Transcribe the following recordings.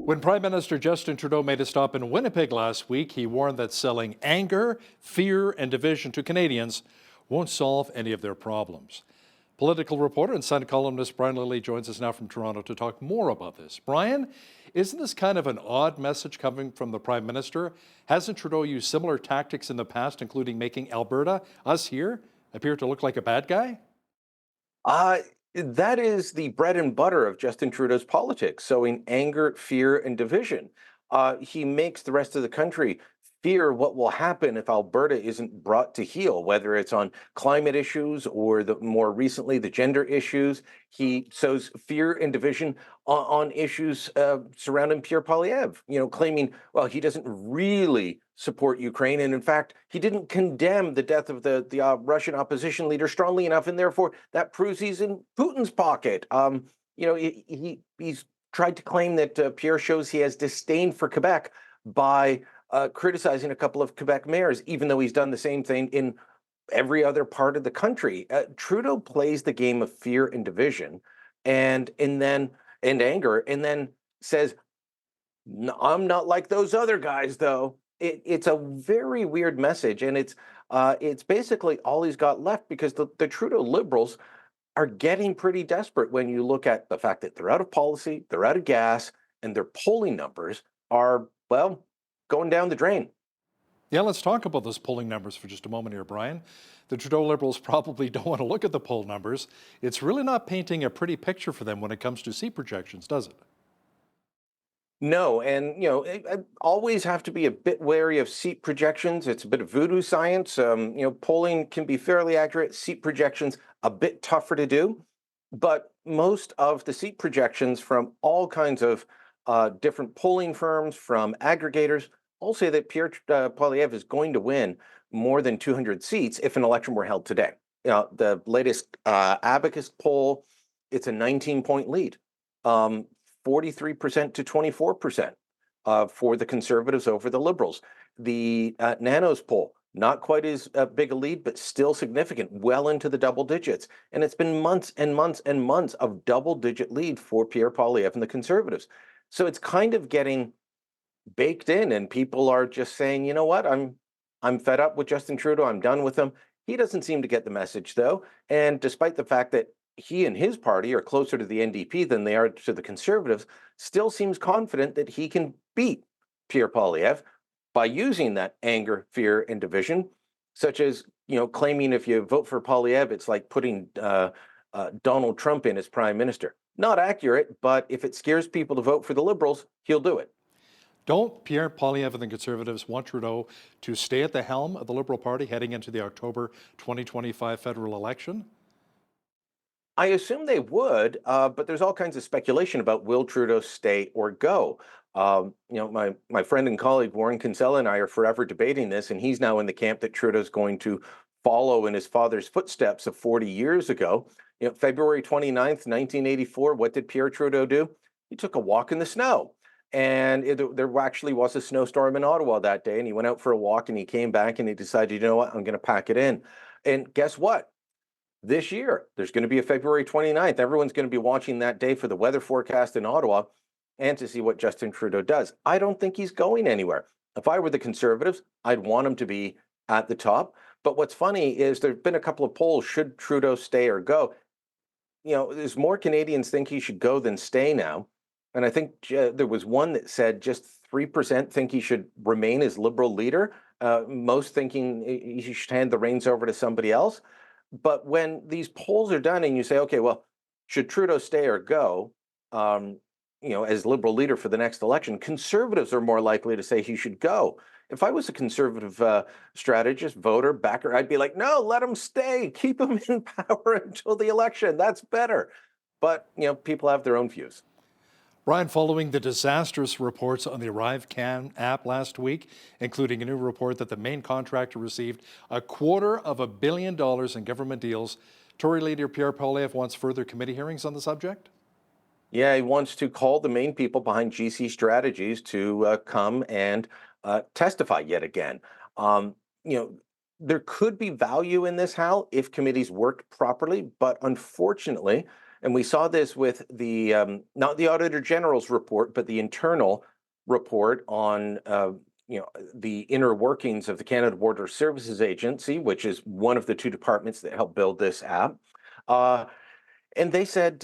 When Prime Minister Justin Trudeau made a stop in Winnipeg last week, he warned that selling anger, fear, and division to Canadians won't solve any of their problems. Political reporter and Sun columnist Brian Lilley joins us now from Toronto to talk more about this. Brian, isn't this kind of an odd message coming from the Prime Minister? Hasn't Trudeau used similar tactics in the past, including making Alberta, us here, appear to look like a bad guy? Uh, that is the bread and butter of Justin Trudeau's politics, sowing anger, fear, and division. He makes the rest of the country fear what will happen if Alberta isn't brought to heel, whether it's on climate issues or more recently the gender issues. He sows fear and division on issues surrounding Pierre Poilievre, claiming, well, he doesn't really support Ukraine. And in fact, he didn't condemn the death of the Russian opposition leader strongly enough. And therefore, that proves he's in Putin's pocket. He's tried to claim that Pierre shows he has disdain for Quebec by criticizing a couple of Quebec mayors, even though he's done the same thing in every other part of the country. Trudeau plays the game of fear and division, and anger, and then says, "No, I'm not like those other guys, though." It's a very weird message, and it's basically all he's got left because the Trudeau Liberals are getting pretty desperate when you look at the fact that they're out of policy, they're out of gas, and their polling numbers are, well, going down the drain. Yeah, let's talk about those polling numbers for just a moment here, Brian. The Trudeau Liberals probably don't want to look at the poll numbers. It's really not painting a pretty picture for them when it comes to seat projections, does it? No, and I always have to be a bit wary of seat projections. It's a bit of voodoo science. Polling can be fairly accurate. Seat projections a bit tougher to do, but most of the seat projections from all kinds of different polling firms, from aggregators, all say that Pierre Poilievre is going to win more than 200 seats if an election were held today. The latest Abacus poll, it's a 19-point lead. 43% to 24% for the Conservatives over the Liberals. The Nanos poll, not quite as big a lead, but still significant, well into the double digits. And it's been months and months and months of double-digit lead for Pierre Poilievre and the Conservatives. So it's kind of getting baked in, and people are just saying, you know what, I'm fed up with Justin Trudeau. I'm done with him. He doesn't seem to get the message, though. And despite the fact that he and his party are closer to the NDP than they are to the Conservatives, still seems confident that he can beat Pierre Poilievre by using that anger, fear, and division, such as claiming if you vote for Poilievre, it's like putting Donald Trump in as prime minister. Not accurate, but if it scares people to vote for the Liberals, he'll do it. Don't Pierre Poilievre and the Conservatives want Trudeau to stay at the helm of the Liberal Party heading into the October 2025 federal election? I assume they would, but there's all kinds of speculation about will Trudeau stay or go. My friend and colleague Warren Kinsella and I are forever debating this, and he's now in the camp that Trudeau's going to follow in his father's footsteps of 40 years ago. February 29th, 1984, what did Pierre Trudeau do? He took a walk in the snow. And there actually was a snowstorm in Ottawa that day, and he went out for a walk and he came back and he decided, you know what, I'm going to pack it in. And guess what? This year, there's going to be a February 29th. Everyone's going to be watching that day for the weather forecast in Ottawa and to see what Justin Trudeau does. I don't think he's going anywhere. If I were the Conservatives, I'd want him to be at the top. But what's funny is there've been a couple of polls, should Trudeau stay or go? There's more Canadians think he should go than stay now. And I think there was one that said just 3% think he should remain as Liberal leader, most thinking he should hand the reins over to somebody else. But when these polls are done and you say, okay, well, should Trudeau stay or go, as Liberal leader for the next election, Conservatives are more likely to say he should go. If I was a Conservative strategist, voter, backer, I'd be like, no, let him stay. Keep him in power until the election. That's better. But, people have their own views. Brian, following the disastrous reports on the ArriveCan app last week, including a new report that the main contractor received $250 million in government deals, Tory leader Pierre Poilievre wants further committee hearings on the subject? Yeah, he wants to call the main people behind GC Strategies to come and testify yet again. Um, you know, there could be value in this, Hal, if committees worked properly, but unfortunately, And we saw this with the not the Auditor General's report, but the internal report on the inner workings of the Canada Border Services Agency, which is one of the two departments that helped build this app. And they said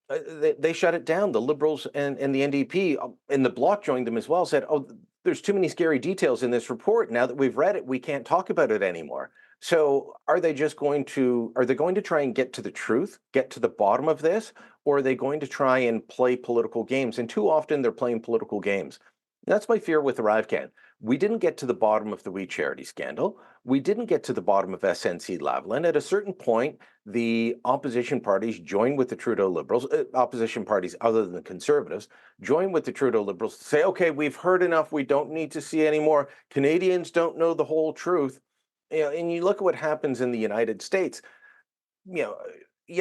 they shut it down. The Liberals and the NDP and the Bloc joined them as well, said, oh, there's too many scary details in this report. Now that we've read it, we can't talk about it anymore. So are they going to try and get to the truth, get to the bottom of this, or are they going to try and play political games? And too often they're playing political games. That's my fear with ArriveCan. We didn't get to the bottom of the We Charity scandal. We didn't get to the bottom of SNC-Lavalin. At a certain point, the opposition parties joined with the Trudeau Liberals, opposition parties other than the Conservatives, joined with the Trudeau Liberals to say, okay, we've heard enough. We don't need to see any more. Canadians don't know the whole truth. And you look at what happens in the United States, yeah,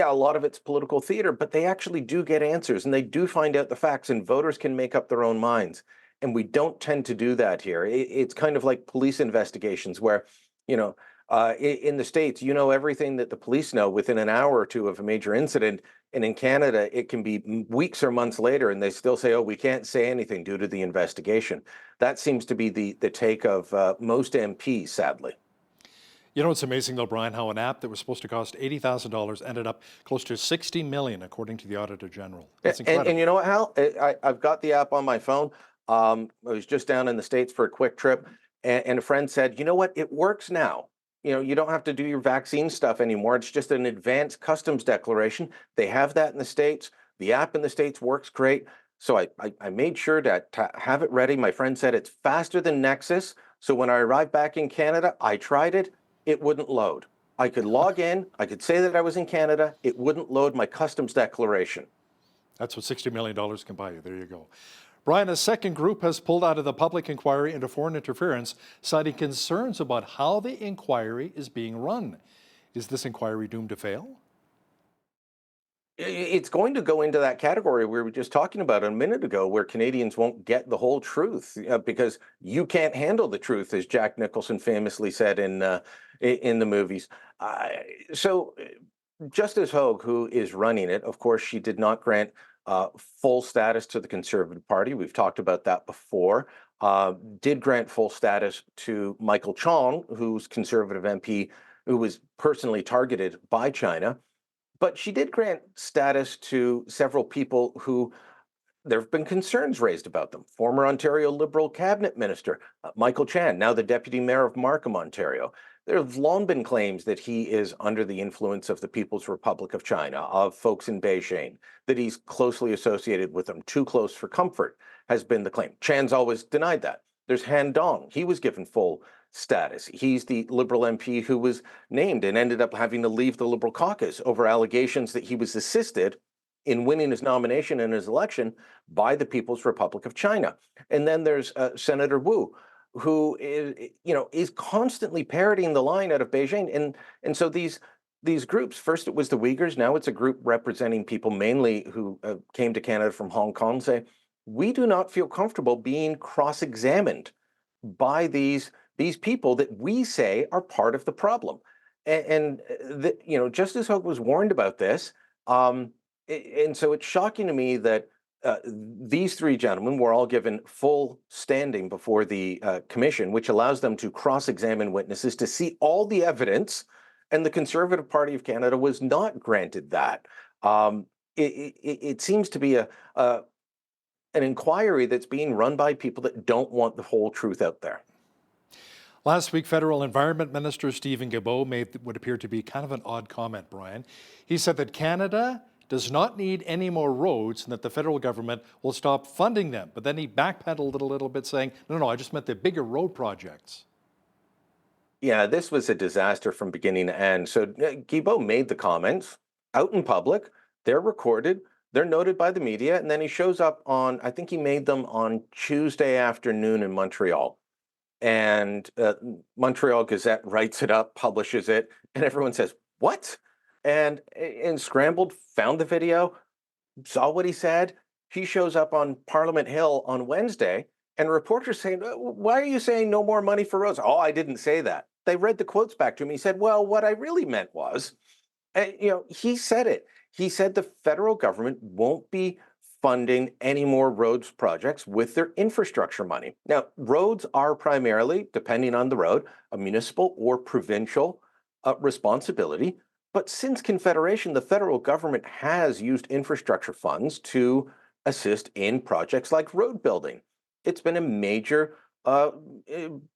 a lot of it's political theater, but they actually do get answers and they do find out the facts, and voters can make up their own minds. And we don't tend to do that here. It's kind of like police investigations where, in the States, everything that the police know within an hour or two of a major incident. And in Canada, it can be weeks or months later, and they still say, oh, we can't say anything due to the investigation. That seems to be the take of most MPs, sadly. It's amazing though, Brian, how an app that was supposed to cost $80,000 ended up close to $60 million, according to the Auditor General. That's incredible. And you know what, Hal? I've got the app on my phone. I was just down in the States for a quick trip, and a friend said, you know what? It works now. You don't have to do your vaccine stuff anymore. It's just an advanced customs declaration. They have that in the States. The app in the States works great. So I made sure to have it ready. My friend said it's faster than Nexus. So when I arrived back in Canada, I tried it. It wouldn't load. I could log in. I could say that I was in Canada. It wouldn't load my customs declaration. That's what $60 million can buy you. There you go. Brian, a second group has pulled out of the public inquiry into foreign interference, citing concerns about how the inquiry is being run. Is this inquiry doomed to fail? It's going to go into that category we were just talking about a minute ago, where Canadians won't get the whole truth because you can't handle the truth, as Jack Nicholson famously said in the movies. So Justice Hogue, who is running it, of course, she did not grant full status to the Conservative Party. We've talked about that before. Did grant full status to Michael Chong, who's Conservative MP, who was personally targeted by China. But she did grant status to several people who there have been concerns raised about them. Former Ontario Liberal Cabinet Minister Michael Chan, now the Deputy Mayor of Markham, Ontario. There have long been claims that he is under the influence of the People's Republic of China, of folks in Beijing, that he's closely associated with them, too close for comfort, has been the claim. Chan's always denied that. There's Han Dong. He was given full status. He's the Liberal MP who was named and ended up having to leave the Liberal caucus over allegations that he was assisted in winning his nomination and his election by the People's Republic of China. And then there's Senator Wu, who is constantly parroting the line out of Beijing. And so these groups, first it was the Uyghurs, now it's a group representing people mainly who came to Canada from Hong Kong, say, we do not feel comfortable being cross-examined by these people that we say are part of the problem. And Justice Hogue was warned about this. And so it's shocking to me that these three gentlemen were all given full standing before the commission, which allows them to cross-examine witnesses to see all the evidence, and the Conservative Party of Canada was not granted that. It seems to be an inquiry that's being run by people that don't want the whole truth out there. Last week, Federal Environment Minister Stephen Guilbeault made what appeared to be kind of an odd comment, Brian. He said that Canada does not need any more roads and that the federal government will stop funding them. But then he backpedaled a little bit, saying, no, I just meant the bigger road projects. Yeah, this was a disaster from beginning to end. So Guilbeault made the comments out in public. They're recorded. They're noted by the media. And then he shows up on, I think he made them on Tuesday afternoon in Montreal. And Montreal Gazette writes it up, publishes it, and everyone says, what? And scrambled, found the video, saw what he said. He shows up on Parliament Hill on Wednesday, and reporters saying, why are you saying no more money for roads? Oh, I didn't say that. They read the quotes back to him. He said, well, what I really meant was, he said it. He said the federal government won't be funding any more roads projects with their infrastructure money. Now, roads are primarily, depending on the road, a municipal or provincial responsibility. But since Confederation, the federal government has used infrastructure funds to assist in projects like road building. It's been a major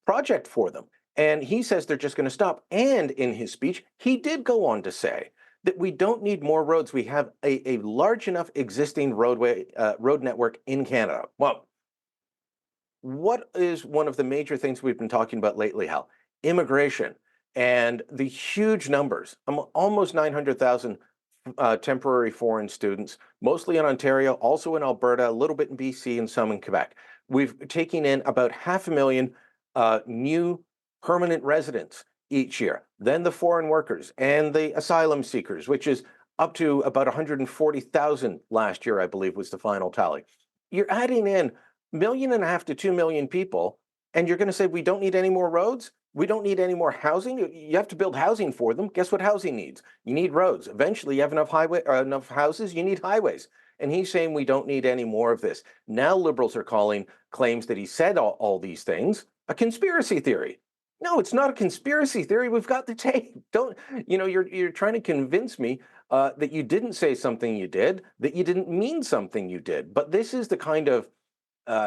project for them. And he says they're just going to stop. And in his speech, he did go on to say that we don't need more roads. We have a large enough existing road network in Canada. Well, what is one of the major things we've been talking about lately, Hal? Immigration and the huge numbers, almost 900,000 temporary foreign students, mostly in Ontario, also in Alberta, a little bit in BC, and some in Quebec. We've taken in about 500,000 new permanent residents each year. Then the foreign workers and the asylum seekers, which is up to about 140,000 last year, I believe was the final tally. You're adding in 1.5 to 2 million people, and you're going to say we don't need any more roads? We don't need any more housing? You have to build housing for them. Guess what housing needs? You need roads. Eventually, you have enough houses, you need highways. And he's saying we don't need any more of this. Now Liberals are calling claims that he said all these things a conspiracy theory. No, it's not a conspiracy theory. We've got the tape. You're trying to convince me that you didn't say something you did, that you didn't mean something you did. But this is the kind of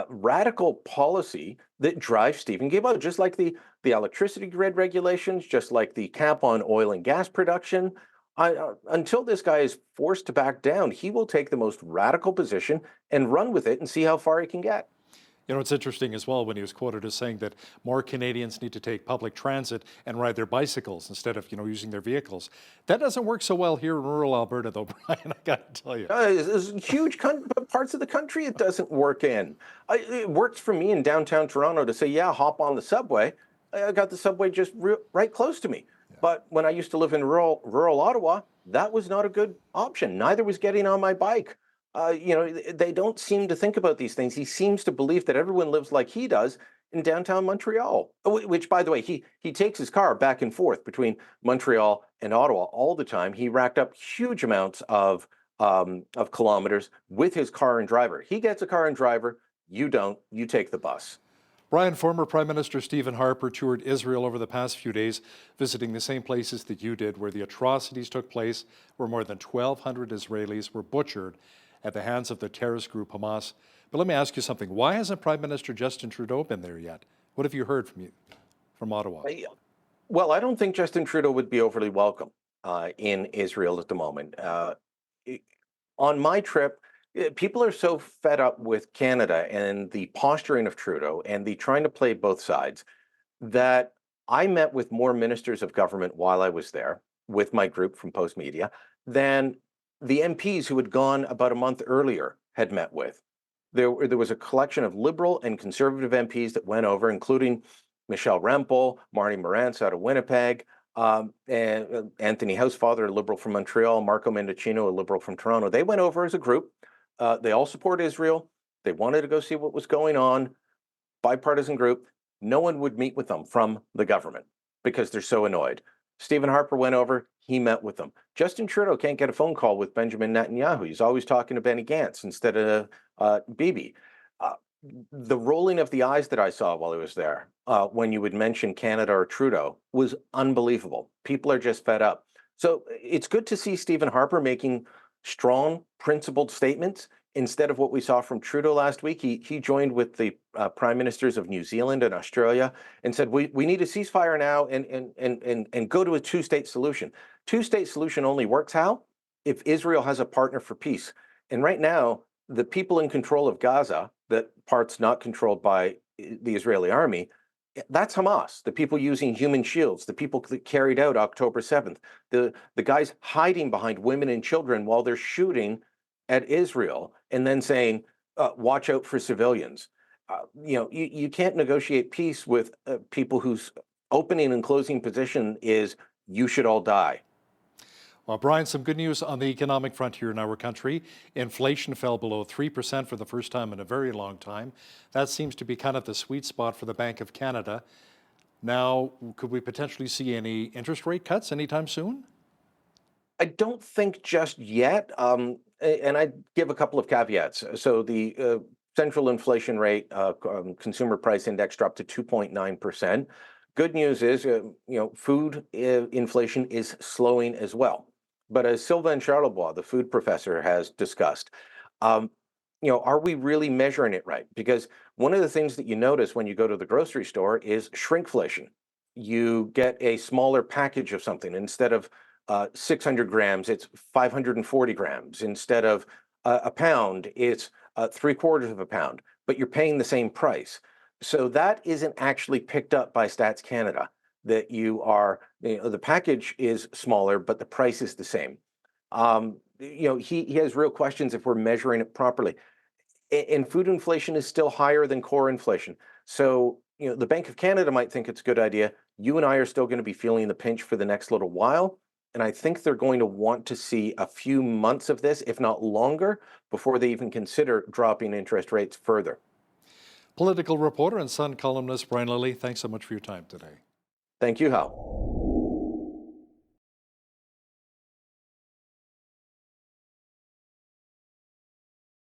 radical policy that drives Stephen Guilbeault, just like the electricity grid regulations, just like the cap on oil and gas production. Until this guy is forced to back down, he will take the most radical position and run with it and see how far he can get. You know, it's interesting as well when he was quoted as saying that more Canadians need to take public transit and ride their bicycles instead of, using their vehicles. That doesn't work so well here in rural Alberta, though, Brian, I got to tell you. There's huge parts of the country it doesn't work in. It works for me in downtown Toronto to say, yeah, hop on the subway. I got the subway just right close to me. Yeah. But when I used to live in rural Ottawa, that was not a good option. Neither was getting on my bike. They don't seem to think about these things. He seems to believe that everyone lives like he does in downtown Montreal, which, by the way, he takes his car back and forth between Montreal and Ottawa all the time. He racked up huge amounts of kilometers with his car and driver. He gets a car and driver. You don't. You take the bus. Brian, former Prime Minister Stephen Harper toured Israel over the past few days, visiting the same places that you did, where the atrocities took place, where more than 1,200 Israelis were butchered at the hands of the terrorist group Hamas. But let me ask you something. Why hasn't Prime Minister Justin Trudeau been there yet? What have you heard from Ottawa? Well, I don't think Justin Trudeau would be overly welcome in Israel at the moment. On my trip, people are so fed up with Canada and the posturing of Trudeau and the trying to play both sides that I met with more ministers of government while I was there with my group from Post Media than the MPs who had gone about a month earlier had met with. There was a collection of Liberal and Conservative MPs that went over, including Michelle Rempel, Marty Morantz out of Winnipeg, and Anthony Housefather, a Liberal from Montreal, Marco Mendocino, a Liberal from Toronto. They went over as a group. They all support Israel. They wanted to go see what was going on. Bipartisan group. No one would meet with them from the government because they're so annoyed. Stephen Harper went over. He met with them. Justin Trudeau can't get a phone call with Benjamin Netanyahu. He's always talking to Benny Gantz instead of Bibi. The rolling of the eyes that I saw while I was there, when you would mention Canada or Trudeau, was unbelievable. People are just fed up. So it's good to see Stephen Harper making strong, principled statements instead of what we saw from Trudeau last week. He joined with the prime ministers of New Zealand and Australia and said, we need a ceasefire now and go to a two-state solution. Two-state solution only works, how? If Israel has a partner for peace. And right now, the people in control of Gaza, that part's not controlled by the Israeli army, that's Hamas, the people using human shields, the people that carried out October 7th, the guys hiding behind women and children while they're shooting at Israel and then saying, watch out for civilians. You can't negotiate peace with people whose opening and closing position is you should all die. Well, Brian, some good news on the economic front here in our country. Inflation fell below 3% for the first time in a very long time. That seems to be kind of the sweet spot for the Bank of Canada. Now, could we potentially see any interest rate cuts anytime soon? I don't think just yet, and I give a couple of caveats. So the central inflation rate, consumer price index dropped to 2.9%. Good news is, food inflation is slowing as well. But as Sylvain Charlebois, the food professor, has discussed, um, are we really measuring it right? Because one of the things that you notice when you go to the grocery store is shrinkflation. You get a smaller package of something instead of 600 grams, it's 540 grams. Instead of a pound, it's three-quarters of a pound, but you're paying the same price. So that isn't actually picked up by Stats Canada, that the package is smaller, but the price is the same. He has real questions if we're measuring it properly. And food inflation is still higher than core inflation. So, the Bank of Canada might think it's a good idea. You and I are still going to be feeling the pinch for the next little while. And I think they're going to want to see a few months of this, if not longer, before they even consider dropping interest rates further. Political reporter and Sun columnist Brian Lilley, thanks so much for your time today. Thank you, Hal.